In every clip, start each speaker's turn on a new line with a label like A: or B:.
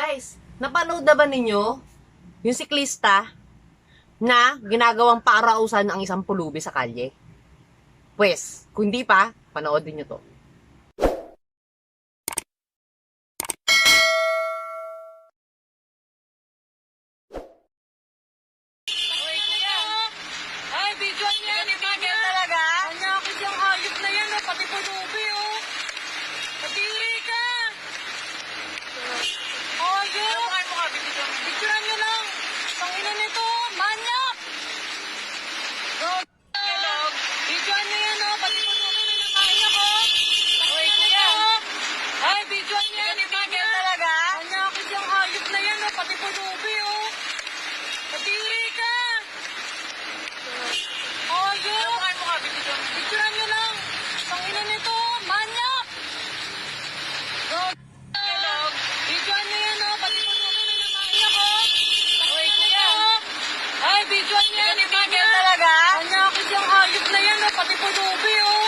A: Guys, napanood na ba ninyo yung siklista na ginagawang parausan ang isang pulubi sa kalye? Pwes, kung di pa, panoodin nyo to.
B: Ay, video niya. Hindi talaga. Anyakit yung hayop na yan, oh. Pati pulubi, oh. Natiri ka. Hayop. Picturean nyo lang. Pangina nito, manyak. Videoan nyo yan, oh. Pati pulubi, nanakain ako. Pangina nito. Ay, videoan niya. Hindi talaga. Anyakit yung hayop na yan, oh. Pati pulubi, oh. Natiri ka. Hayop! Picturean nyo lang! Pangina nito! Manyak! Videoan nyo yan, oh! Pati pulubi, nanakain ako! Pangina nito! Ay, videoan nyo yan! Hindi talaga? Manyakit yung hayop na yan, oh! Pati pulubi, oh!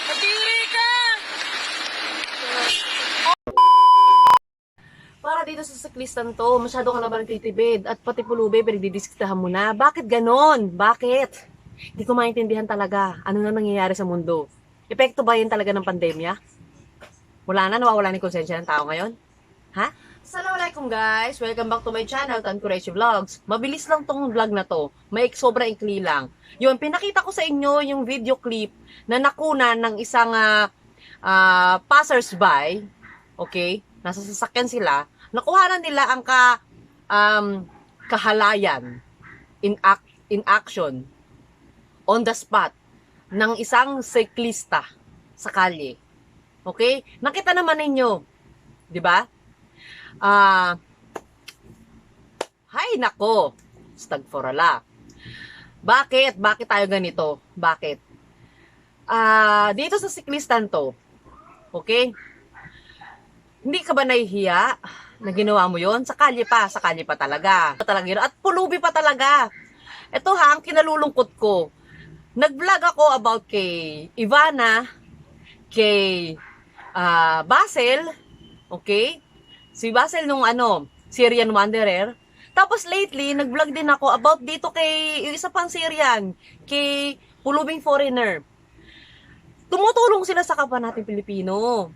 B: Natiri ka!
A: Para dito sa siklistan to, masyado ka na ba nagtitibid? At pati pulubi, pinagdidiskitahan mo na. Bakit ganon? Bakit? Hindi ko maintindihan talaga. Ano na nangyayari sa mundo? Epekto ba yun talaga ng pandemya? Wala na, nawawala na yung konsensya ng tao ngayon? Ha? Assalamualaikum guys! Welcome back to my channel, Tan Qureshi Vlogs. Mabilis lang tong vlog na to. May sobrang ikli lang. Yun, pinakita ko sa inyo yung video clip na nakunan ng isang passersby. Okay? Nasa sasakyan sila. Nakuhanan nila ang kahalayan in action on the spot ng isang siklista sa kalye. Okay? Nakita naman ninyo, 'di ba? Hay nako, stagforala. Bakit? Bakit tayo ganito? Bakit? Dito sa siklistan to, okay? Hindi ka ba nahihiya na ginawa mo yon? Sa kalye pa talaga. At pulubi pa talaga. Ito ha, ang kinalulungkot ko. Nag-vlog ako about kay Ivana, kay Basel, okay? Si Basel nung Syrian Wanderer. Tapos lately, nag-vlog din ako about dito kay yung isa pang Syrian, kay pulubing foreigner. Tumutulong sila sa kapwa natin Pilipino.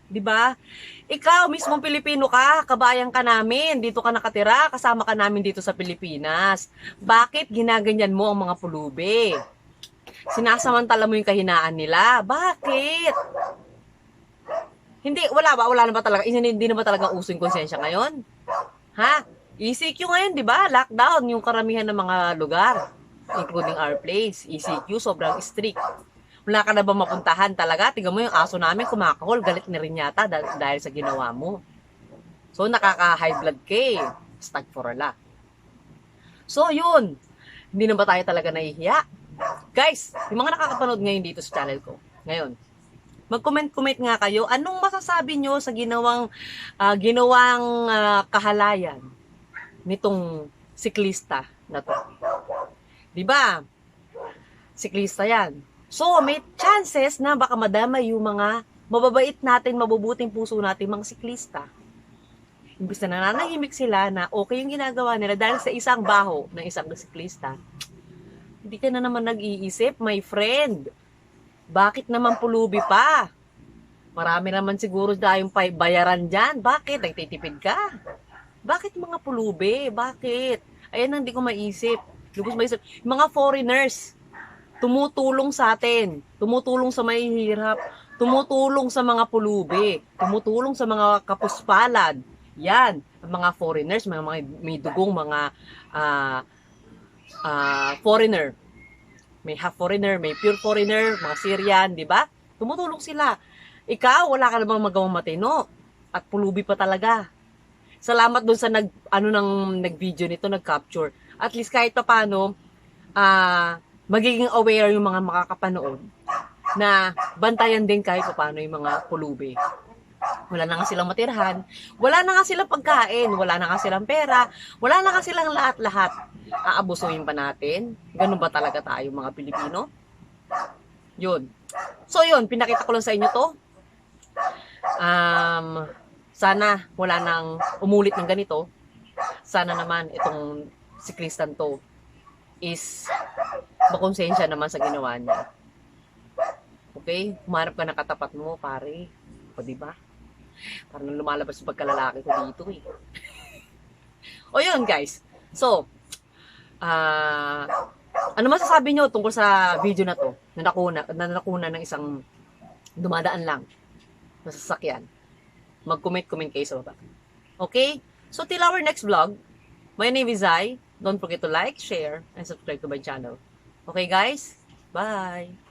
A: 'Di ba? Ikaw mismong Pilipino ka, kabayan ka namin, dito ka nakatira, kasama ka namin dito sa Pilipinas. Bakit ginaganyan mo ang mga pulubi? Sinasamantala mo yung kahinaan nila. Bakit? Wala na ba talaga, hindi na ba talaga uso yung konsensya ngayon? Ha? ECQ ngayon, 'di ba? Lockdown yung karamihan ng mga lugar, including our place. ECQ sobrang strict. Wala ka na ba mapuntahan talaga? Tingnan mo yung aso namin kumakahol. Galit na rin yata dahil sa ginawa mo. So, nakaka-high blood ka eh. Stagforala. So, yun. Hindi na ba tayo talaga nahihiya? Guys, yung mga nakakapanood ngayon dito sa channel ko, ngayon, mag-comment nga kayo. Anong masasabi nyo sa ginawang kahalayan nitong siklista na to? Diba? Siklista yan. So, may chances na baka madama yung mga mababait natin, mabubuting puso natin, mga siklista. Imbis na nananahimik sila na okay yung ginagawa nila dahil sa isang baho ng isang siklista. Hindi ka na naman nag-iisip, my friend. Bakit naman pulubi pa? Marami naman siguro tayong bayaran dyan. Bakit? Nagtitipid ka? Bakit mga pulubi? Bakit? Ayan ang hindi ko maisip. Lubos maisip. Mga foreigners, tumutulong sa atin, tumutulong sa mahihirap, tumutulong sa mga pulubi, tumutulong sa mga kapuspalad. Yan, ang mga foreigners, mga may dugong mga foreigner. May half foreigner, may pure foreigner, mga Syrian, di ba? Tumutulong sila. Ikaw, wala ka namang magawang matino. At pulubi pa talaga. Salamat dun sa nag-video nito, nag-capture. At least kahit pa paano, magiging aware yung mga makakapanood na bantayan din kahit paano yung mga pulubi. Wala na nga silang matirhan, wala na nga silang pagkain, wala na nga silang pera, wala na nga silang lahat-lahat. Aabusuhin pa natin? Ganun ba talaga tayo mga Pilipino? Yun. So yun, pinakita ko lang sa inyo to. Sana wala nang umulit ng ganito. Sana naman itong si Kristan to is makonsensya naman sa ginawa niya. Okay? Humarap ka ng katapat mo, pare. O, diba? Parang lumalabas yung pagkalalaki ko dito eh. O yun, guys. So, ano masasabi nyo tungkol sa video na to? Na nakuna ng isang dumadaan lang na sasakyan. Mag-comment kayo sa baba. Okay? So, till our next vlog, my name is Zai. Don't forget to like, share, and subscribe to my channel. Okay, guys? Bye!